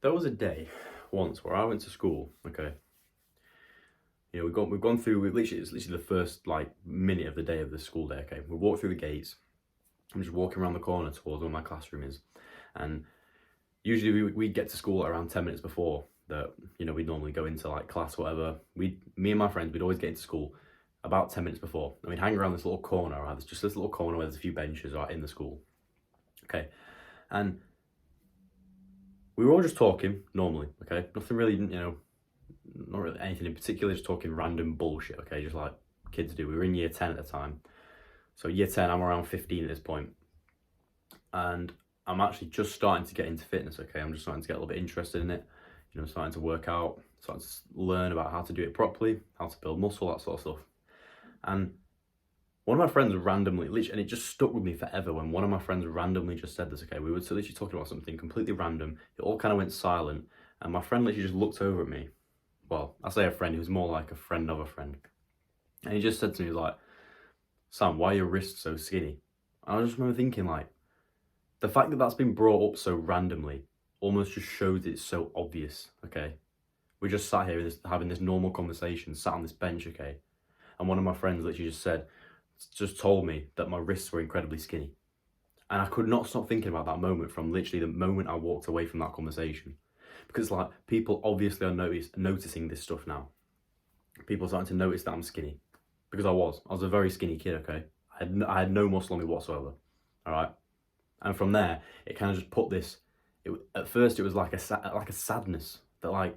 There was a day once where I went to school, okay. We've gone through, it's literally the first like minute of the day of the school day, okay. We walked through the gates. I'm just walking around the corner towards where my classroom is. And usually we'd get to school at around 10 minutes before that, we'd normally go into like class, whatever. Me and my friends, we'd always get into school about 10 minutes before. And we'd hang around this little corner, right? There's just this little corner where there's a few benches right in the school. Okay. And we were all just talking normally, okay? Nothing really, not really anything in particular, just talking random bullshit, okay? Just like kids do. We were in year 10 at the time. So year 10, I'm around 15 at this point. And I'm actually just starting to get into fitness, okay? I'm just starting to get a little bit interested in it. Starting to work out, starting to learn about how to do it properly, how to build muscle, that sort of stuff. And one of my friends randomly, literally, and it just stuck with me forever when one of my friends randomly just said this, okay? We were literally talking about something completely random. It all kind of went silent. And my friend literally just looked over at me. Well, I say a friend, he was more like a friend of a friend. And he just said to me, like, Sam, why are your wrists so skinny? And I just remember thinking, like, the fact that that's been brought up so randomly almost just shows it's so obvious, okay? We just sat here having this normal conversation, sat on this bench, okay? And one of my friends literally just told me that my wrists were incredibly skinny. And I could not stop thinking about that moment from literally the moment I walked away from that conversation. Because like people obviously are noticing this stuff now. People are starting to notice that I'm skinny. Because I was a very skinny kid, okay? I had no muscle on me whatsoever, all right? And from there, it kind of just put this, at first it was like a sadness that like,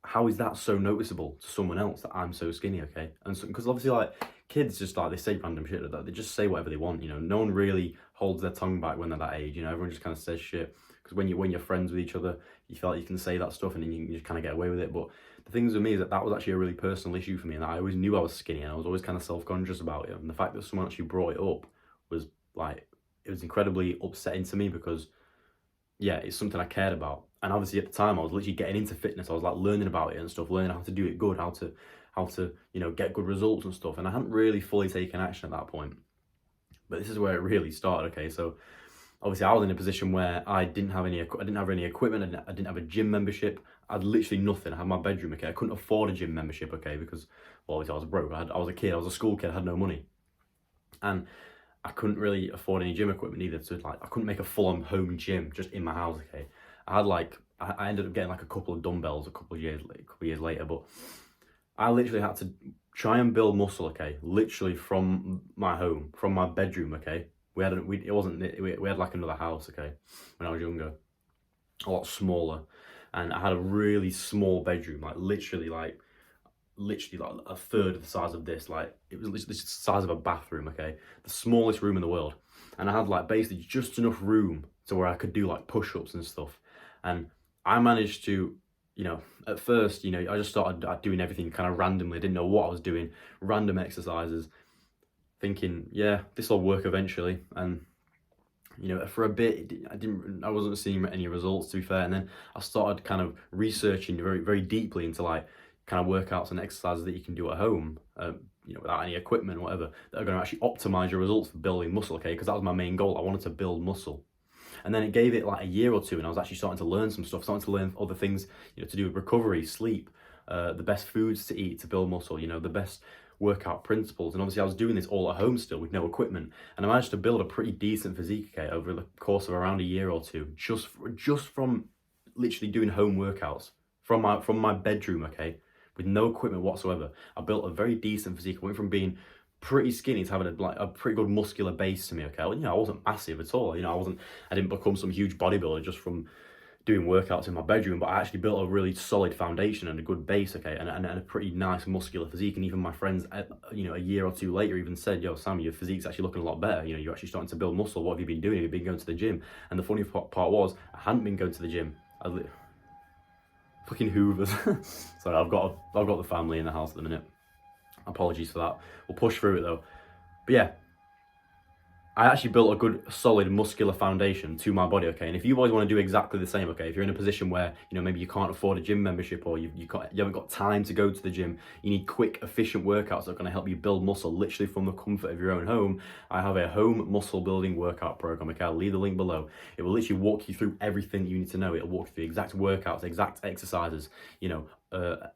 how is that so noticeable to someone else that I'm so skinny, okay? And so, because obviously like kids just like, they say random shit like that. They just say whatever they want, no one really holds their tongue back when they're that age, everyone just kind of says shit. Because when you're friends with each other, you feel like you can say that stuff and then you can just kind of get away with it. But the things with me is that was actually a really personal issue for me, and I always knew I was skinny and I was always kind of self-conscious about it. And the fact that someone actually brought it up was like, it was incredibly upsetting to me because, yeah, it's something I cared about. And obviously at the time I was literally getting into fitness. I was like learning about it and stuff, learning how to do it good, how to get good results and stuff. And I hadn't really fully taken action at that point. But this is where it really started, okay? So obviously I was in a position where I didn't have any equipment, I didn't have a gym membership. I had literally nothing. I had my bedroom, okay? I couldn't afford a gym membership, okay? Because, well, obviously I was broke. I was a kid, I was a school kid, I had no money. And I couldn't really afford any gym equipment either. So like, I couldn't make a full-on home gym just in my house, okay? I ended up getting like a couple of dumbbells a couple of years later, but I literally had to try and build muscle, okay? Literally from my home, from my bedroom, okay? We had like another house, okay, when I was younger, a lot smaller, and I had a really small bedroom, like literally like a third of the size of this. Like it was literally the size of a bathroom, okay, the smallest room in the world. And I had like basically just enough room to where I could do like push-ups and stuff. And I managed to, at first, I just started doing everything kind of randomly. I didn't know what I was doing, random exercises, thinking, yeah, this will work eventually. And for a bit, I wasn't seeing any results, to be fair. And then I started kind of researching very, very deeply into like kind of workouts and exercises that you can do at home, without any equipment or whatever, that are going to actually optimize your results for building muscle, okay? Because that was my main goal. I wanted to build muscle. And then it gave it like a year or two, and I was actually starting to learn some stuff, starting to learn other things, to do with recovery, sleep, the best foods to eat to build muscle, the best workout principles. And obviously I was doing this all at home still with no equipment, and I managed to build a pretty decent physique, okay, over the course of around a year or two, just from literally doing home workouts from my bedroom, okay, with no equipment whatsoever. I built a very decent physique. I went from being pretty skinny to having a pretty good muscular base to me, okay? I wasn't massive at all, I didn't become some huge bodybuilder just from doing workouts in my bedroom, but I actually built a really solid foundation and a good base, okay, and a pretty nice muscular physique. And even my friends, a year or two later even said, yo, Sam, your physique's actually looking a lot better. You're actually starting to build muscle. What have you been doing? Have you been going to the gym? And the funny part was, I hadn't been going to the gym. Fucking Hoovers. Sorry, I've got the family in the house at the minute. Apologies for that. We'll push through it though. But yeah, I actually built a good, solid, muscular foundation to my body, okay? And if you boys want to do exactly the same, okay, if you're in a position where, you know, maybe you can't afford a gym membership, or you haven't got time to go to the gym, you need quick, efficient workouts that are going to help you build muscle literally from the comfort of your own home, I have a home muscle building workout program, okay? I'll leave the link below. It will literally walk you through everything you need to know. It'll walk you through exact workouts, exact exercises, you know,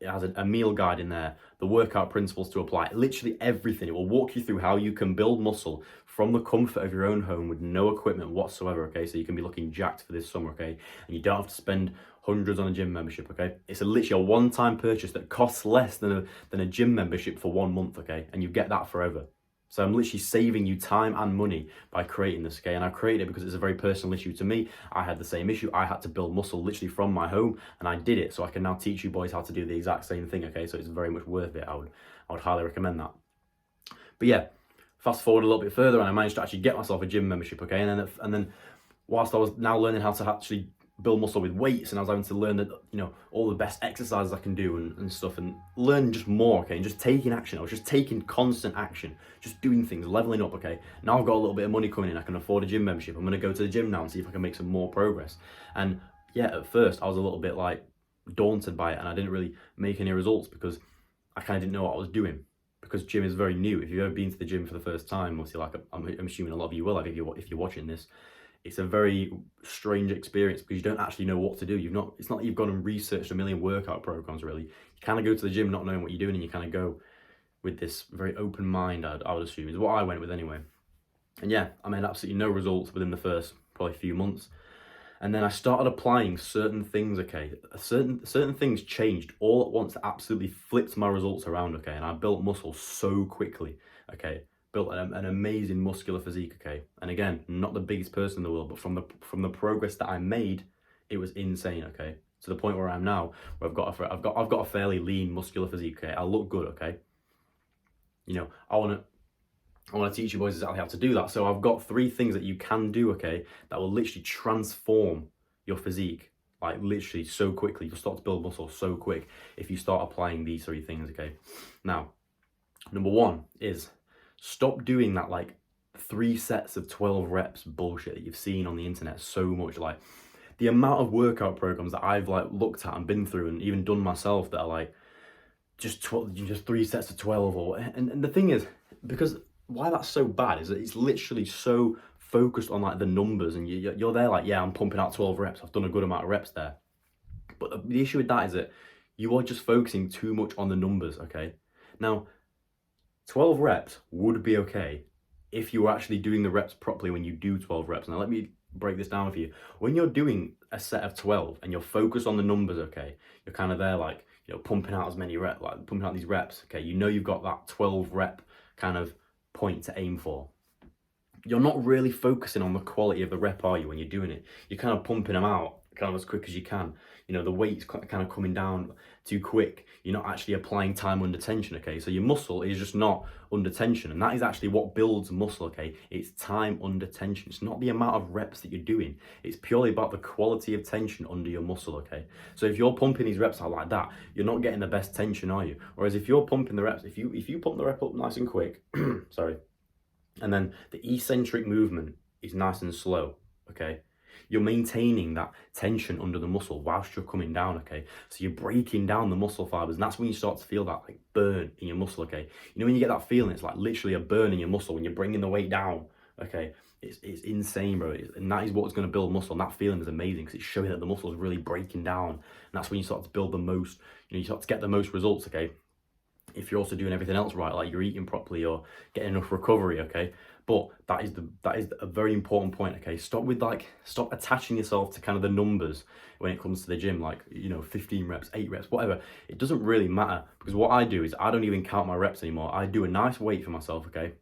it has a meal guide in there, the workout principles to apply, literally everything. It will walk you through how you can build muscle from the comfort of your own home with no equipment whatsoever, okay? So you can be looking jacked for this summer, okay? And you don't have to spend hundreds on a gym membership, okay? It's literally a one-time purchase that costs less than a gym membership for 1 month, okay? And you get that forever. So I'm literally saving you time and money by creating this, okay? And I created it because it's a very personal issue to me. I had the same issue. I had to build muscle literally from my home, and I did it. So I can now teach you boys how to do the exact same thing, okay? So it's very much worth it. I would highly recommend that. But yeah, fast forward a little bit further, and I managed to actually get myself a gym membership, okay? And then whilst I was now learning how to actually build muscle with weights, and I was having to learn that, you know, all the best exercises I can do and stuff, and learn just more, okay, and just taking action. I was just taking constant action, just doing things, leveling up, okay? Now I've got a little bit of money coming in, I can afford a gym membership. I'm gonna go to the gym now and see if I can make some more progress. And yeah, at first I was a little bit like daunted by it, and I didn't really make any results because I kind of didn't know what I was doing. Because gym is very new. If you've ever been to the gym for the first time, obviously, like I'm assuming a lot of you will have if you're watching this, it's a very strange experience because you don't actually know what to do. It's not like you've gone and researched a million workout programs, really. You kind of go to the gym not knowing what you're doing, and you kind of go with this very open mind, I would assume, is what I went with anyway. And yeah, I made absolutely no results within the first probably few months. And then I started applying certain things, okay? Certain things changed all at once that absolutely flipped my results around, okay? And I built muscle so quickly, okay? Built an amazing muscular physique, okay? And again, not the biggest person in the world, but from the progress that I made, it was insane, okay? To the point where I am now, where I've got a fairly lean muscular physique, okay? I look good, okay? You know, I want to teach you boys exactly how to do that. So I've got 3 things that you can do, okay, that will literally transform your physique, like literally so quickly. You'll start to build muscle so quick if you start applying these 3 things, okay? Now, number 1 is stop doing that like 3 sets of 12 reps bullshit that you've seen on the internet so much. Like the amount of workout programs that I've like looked at and been through and even done myself that are like just 3 sets of 12, or and the thing is, because why that's so bad is that it's literally so focused on like the numbers, and you're there like, yeah, I'm pumping out 12 reps, I've done a good amount of reps there. But the issue with that is that you are just focusing too much on the numbers, okay? Now, 12 reps would be okay if you were actually doing the reps properly when you do 12 reps. Now, let me break this down for you. When you're doing a set of 12 and you're focused on the numbers, okay, you're kind of there like, you know, pumping out as many reps, like pumping out these reps, okay, you know you've got that 12 rep kind of point to aim for. You're not really focusing on the quality of the rep, are you, when you're doing it? You're kind of pumping them out kind of as quick as you can. You know, the weight's kind of coming down too quick. You're not actually applying time under tension, okay? So your muscle is just not under tension, and that is actually what builds muscle, okay? It's time under tension. It's not the amount of reps that you're doing. It's purely about the quality of tension under your muscle, okay? So if you're pumping these reps out like that, you're not getting the best tension, are you? Whereas if you're pumping the reps, if you pump the rep up nice and quick, sorry, and then the eccentric movement is nice and slow, okay? You're maintaining that tension under the muscle whilst you're coming down, okay? So you're breaking down the muscle fibers, and that's when you start to feel that like burn in your muscle, okay? You know when you get that feeling, it's like literally a burn in your muscle when you're bringing the weight down, okay? It's insane, bro. And that is what's going to build muscle, and that feeling is amazing because it's showing that the muscle is really breaking down, and that's when you start to build the most, you know, you start to get the most results, okay? If you're also doing everything else right, like you're eating properly or getting enough recovery, okay? But that is a very important point, okay? Stop attaching yourself to kind of the numbers when it comes to the gym, like, you know, 15 reps, 8 reps, whatever. It doesn't really matter, because what I do is I don't even count my reps anymore. I do a nice weight for myself, okay?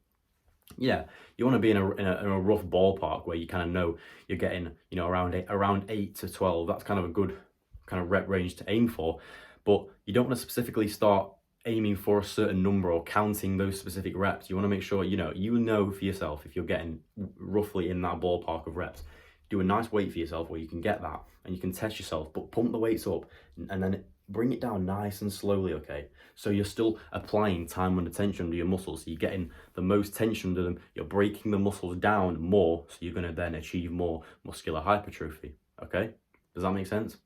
Yeah, you want to be in a rough ballpark where you kind of know you're getting, you know, around 8 to 12. That's kind of a good kind of rep range to aim for. But you don't want to specifically start aiming for a certain number or counting those specific reps. You want to make sure you know for yourself if you're getting roughly in that ballpark of reps. Do a nice weight for yourself where you can get that and you can test yourself, but pump the weights up, and then bring it down nice and slowly, okay? So you're still applying time under tension under your muscles. So you're getting the most tension under them. You're breaking the muscles down more. So you're going to then achieve more muscular hypertrophy, okay? Does that make sense?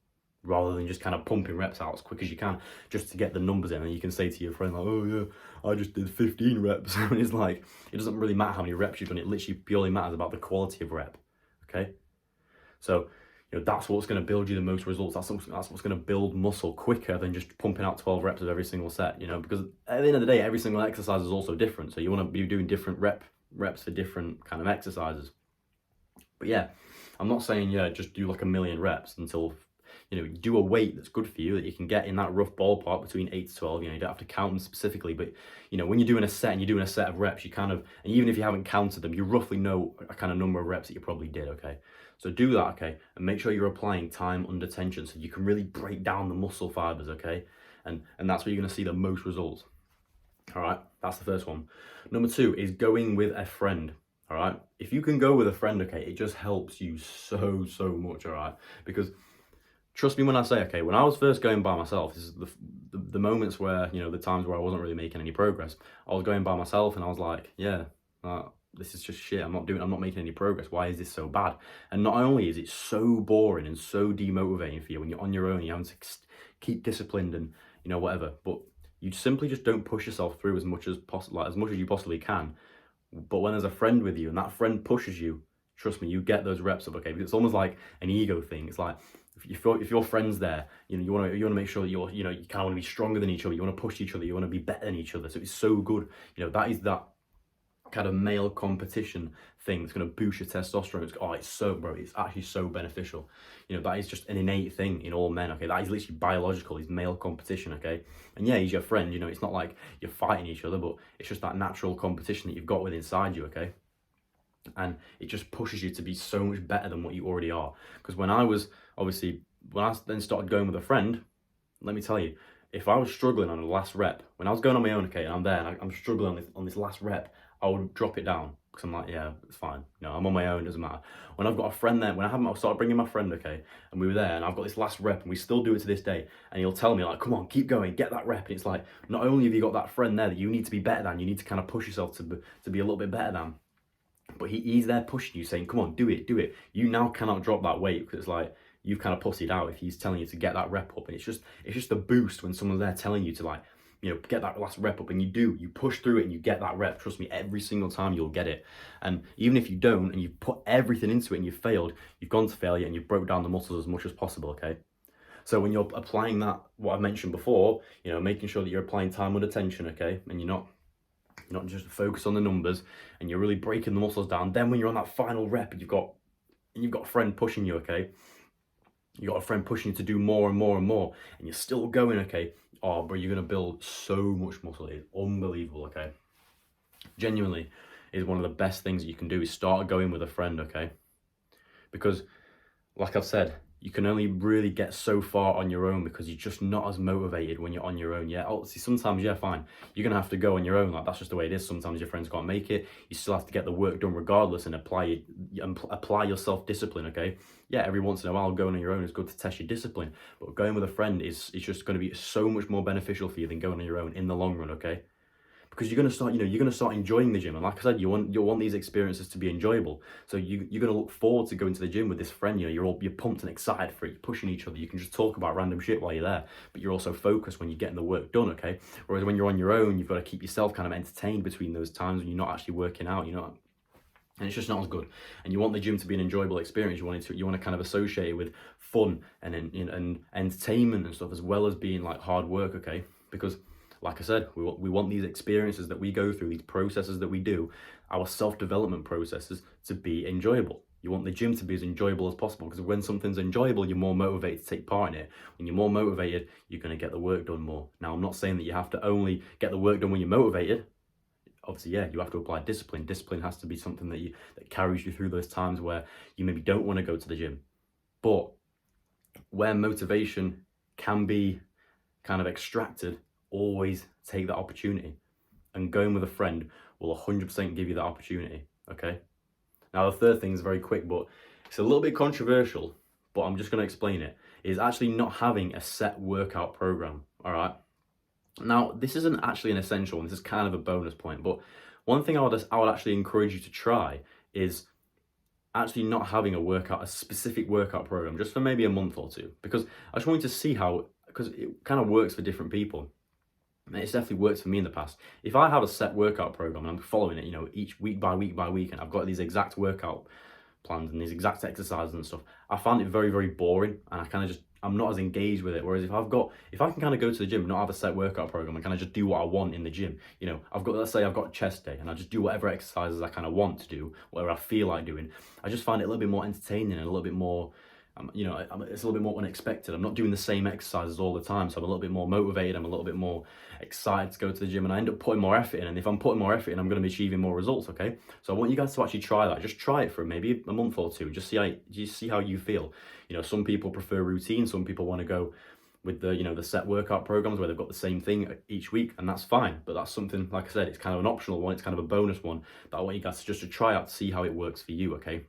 Rather than just kind of pumping reps out as quick as you can just to get the numbers in. And you can say to your friend, like, oh yeah, I just did 15 reps. And it's like, it doesn't really matter how many reps you've done. It literally purely matters about the quality of rep, okay? So, that's what's going to build you the most results. That's what's going to build muscle quicker than just pumping out 12 reps of every single set, because at the end of the day, every single exercise is also different. So you want to be doing different reps for different kind of exercises. But yeah, I'm not saying, just do like a million reps until, do a weight that's good for you, that you can get in that rough ballpark between 8 to 12. You don't have to count them specifically, but when you're doing a set and you're doing a set of reps, you kind of, and even if you haven't counted them, you roughly know a kind of number of reps that you probably did, okay? So do that, okay? And make sure you're applying time under tension so you can really break down the muscle fibers, okay? And that's where you're gonna see the most results. All right, that's the first one. Number 2 is going with a friend. All right, if you can go with a friend, okay, it just helps you so much. All right, because trust me when I say, okay, when I was first going by myself, this is the moments where, the times where I wasn't really making any progress. I was going by myself and I was like, yeah, this is just shit. I'm not making any progress. Why is this so bad? And not only is it so boring and so demotivating for you when you're on your own, you're having to keep disciplined and, whatever, but you simply just don't push yourself through as much as possible, like as much as you possibly can. But when there's a friend with you and that friend pushes you, trust me, you get those reps up, okay? Because it's almost like an ego thing. It's like, if your friend's there, you want to make sure that you kind of want to be stronger than each other. You want to push each other. You want to be better than each other. So it's so good. That is that kind of male competition thing that's going to boost your testosterone. It's actually so beneficial. That is just an innate thing in all men, okay? That is literally biological. Is male competition, okay? And yeah, he's your friend. It's not like you're fighting each other, but it's just that natural competition that you've got within inside you, okay? And it just pushes you to be so much better than what you already are. Because when I then started going with a friend, let me tell you, if I was struggling on the last rep, when I was going on my own, okay, and I'm there and I'm struggling on this last rep, I would drop it down because I'm like, yeah, it's fine. I'm on my own, doesn't matter. When I've got a friend there, I started bringing my friend, okay, and we were there and I've got this last rep and we still do it to this day, and he'll tell me like, come on, keep going, get that rep. And it's like, not only have you got that friend there that you need to be better than, you need to kind of push yourself to be a little bit better than, but he's there pushing you, saying, come on, do it. You now cannot drop that weight because it's like, you've kind of pussied out if he's telling you to get that rep up. And it's just a boost when someone's there telling you to like, get that last rep up, and you push through it and you get that rep. Trust me, every single time you'll get it. And even if you don't and you've put everything into it and you've failed, you've gone to failure and you've broke down the muscles as much as possible, okay? So when you're applying that, what I've mentioned before, making sure that you're applying time under tension, okay? And you're not just focus on the numbers and you're really breaking the muscles down. Then when you're on that final rep and you've got a friend pushing you, okay? You got a friend pushing you to do more and more and more, and you're still going, okay? Oh, bro, you're gonna build so much muscle. It's unbelievable, okay? Genuinely, is one of the best things that you can do is start going with a friend, okay? Because, like I've said, you can only really get so far on your own because you're just not as motivated when you're on your own. Yeah, obviously sometimes, yeah, fine, you're gonna have to go on your own. Like, that's just the way it is. Sometimes your friends can't make it. You still have to get the work done regardless and apply your self-discipline, okay? Yeah, every once in a while going on your own is good to test your discipline, but going with a friend is just going to be so much more beneficial for you than going on your own in the long run, okay? Because you're gonna start enjoying the gym, and like I said, you want these experiences to be enjoyable. So you're gonna look forward to going to the gym with this friend. You're pumped and excited for it. You're pushing each other. You can just talk about random shit while you're there, but you're also focused when you're getting the work done. Okay. Whereas when you're on your own, you've got to keep yourself kind of entertained between those times when you're not actually working out. And it's just not as good. And you want the gym to be an enjoyable experience. You want to kind of associate it with fun and entertainment and stuff, as well as being like hard work. Okay, because, like I said, we want these experiences that we go through, these processes that we do, our self-development processes, to be enjoyable. You want the gym to be as enjoyable as possible, because when something's enjoyable, you're more motivated to take part in it. When you're more motivated, you're going to get the work done more. Now, I'm not saying that you have to only get the work done when you're motivated. Obviously, yeah, you have to apply discipline. Discipline has to be something that carries you through those times where you maybe don't want to go to the gym. But where motivation can be kind of extracted, always take that opportunity, and going with a friend will 100% give you that opportunity, okay? Now, the third thing is very quick, but it's a little bit controversial, but I'm just going to explain it. is actually not having a set workout program, all right? Now, this isn't actually an essential, and this is kind of a bonus point, but one thing I would actually encourage you to try is actually not having a specific workout program, just for maybe a month or two, because I just want you to see how, because it kind of works for different people. And it's definitely worked for me in the past. If I have a set workout program and I'm following it, each week by week by week, and I've got these exact workout plans and these exact exercises and stuff, I found it very, very boring, and I'm not as engaged with it. Whereas if I can kind of go to the gym and not have a set workout program and kind of just do what I want in the gym, let's say I've got chest day and I just do whatever exercises I kind of want to do, whatever I feel like doing, I just find it a little bit more entertaining and a little bit more, it's a little bit more unexpected. I'm not doing the same exercises all the time, so I'm a little bit more motivated, I'm a little bit more excited to go to the gym, and I end up putting more effort in, and if I'm putting more effort in, I'm going to be achieving more results, okay? So I want you guys to actually try that. Just try it for maybe a month or two, just see how you feel. Some people prefer routine, some people want to go with the set workout programs where they've got the same thing each week, and that's fine. But that's something, like I said, it's kind of an optional one, it's kind of a bonus one that I want you guys to try out to see how it works for you, okay?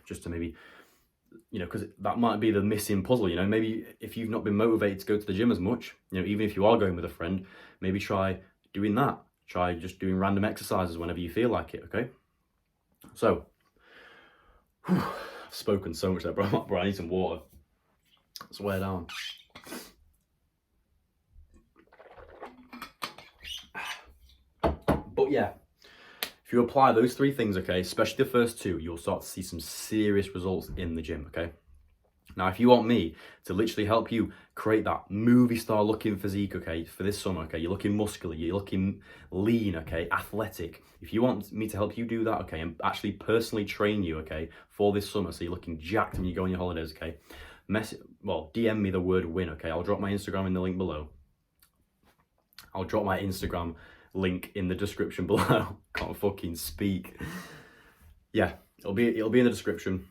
Just to maybe, because that might be the missing puzzle. Maybe if you've not been motivated to go to the gym as much, even if you are going with a friend, maybe try doing that. Try just doing random exercises whenever you feel like it, okay? So, I've spoken so much there, bro. I need some water. Swear down. But yeah, if you apply those three things, okay, especially the first two, you'll start to see some serious results in the gym, okay? Now, if you want me to literally help you create that movie star looking physique, okay, for this summer, okay, you're looking muscular, you're looking lean, okay, athletic. If you want me to help you do that, okay, and actually personally train you, okay, for this summer, so you're looking jacked when you go on your holidays, okay, DM me the word win, okay? I'll drop my Instagram in the link below. I'll drop my Instagram link in the description below. Can't fucking speak. Yeah, it'll be in the description.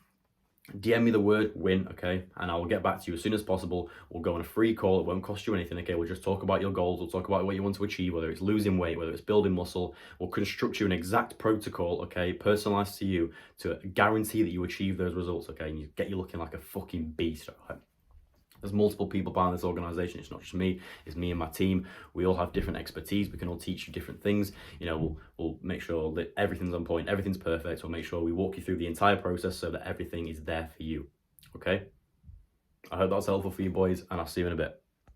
DM me the word win, okay, and I will get back to you as soon as possible. We'll go on a free call. It won't cost you anything, okay? We'll just talk about your goals. We'll talk about what you want to achieve, whether it's losing weight, whether it's building muscle. We'll construct you an exact protocol, okay, personalized to you, to guarantee that you achieve those results, okay, and get you looking like a fucking beast, okay? There's multiple people behind this organization. It's not just me, it's me and my team. We all have different expertise. We can all teach you different things. We'll make sure that everything's on point, everything's perfect. We'll make sure we walk you through the entire process so that everything is there for you. Okay? I hope that's helpful for you boys, and I'll see you in a bit.